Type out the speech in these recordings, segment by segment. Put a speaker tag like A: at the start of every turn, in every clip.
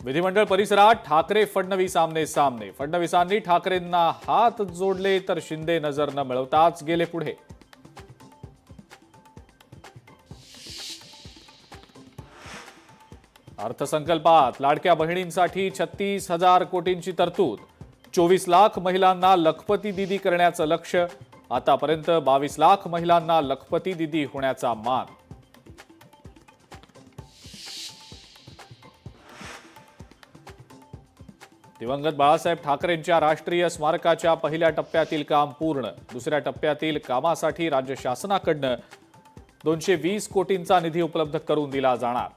A: विधिमंडळ परिसरात ठाकरे फडणवीस आमने सामने. फडणवीसांनी ठाकरेंना हात जोडले तर शिंदे नजर न मिळवताच गेले पुढे. अर्थसंकल्पात लाडक्या बहिणींसाठी 36,000 कोटींची तरतूद. 24 लाख महिलांना लखपती दीदी करण्याचं लक्ष्य. आतापर्यंत 22 लाख महिलांना लखपती दीदी होण्याचा मान. दिवंगत बाळासाहेब ठाकरेंच्या राष्ट्रीय स्मारकाच्या पहिल्या टप्प्यातील काम पूर्ण. दुसऱ्या टप्प्यातील कामासाठी राज्य शासनाकडून 220 कोटींचा निधी उपलब्ध करून दिला जाणार.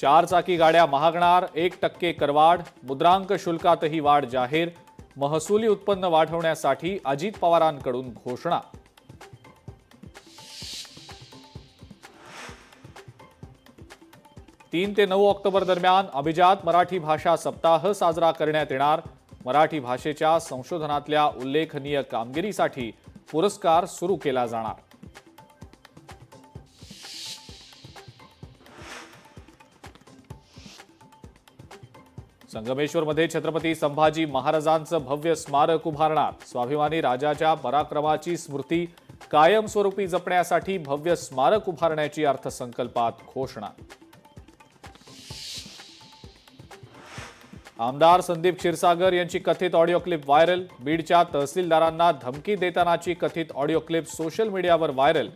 A: चारचाकी गाड्या महागणार. 1% करवाढ. मुद्रांक शुल्कातही वाढ जाहीर. महसुली उत्पन्न वाढवण्यासाठी अजित पवारांकडून घोषणा. तीन ते 9 ऑक्टोबर दरम्यान अभिजात मराठी भाषा सप्ताह साजरा करण्यात येणार. मराठी भाषेच्या संशोधनातल्या उल्लेखनीय कामगिरीसाठी पुरस्कार सुरू केला जाणार. संगमेश्वरमध्ये छत्रपती संभाजी महाराजांचं भव्य स्मारक उभारणार. स्वाभिमानी राजाच्या पराक्रमाची स्मृती कायमस्वरूपी जपण्यासाठी भव्य स्मारक उभारण्याची अर्थसंकल्पात घोषणा. आमदार संदीप क्षीरसागर यांची कथित ऑडिओ क्लिप व्हायरल. बीडच्या तहसीलदारांना धमकी देतानाची कथित ऑडिओ क्लिप सोशल मीडियावर व्हायरल.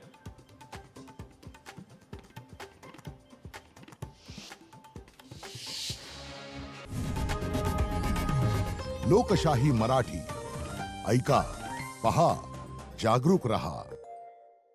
B: लोकशाही मराठी ऐका, पहा, जागरूक रहा.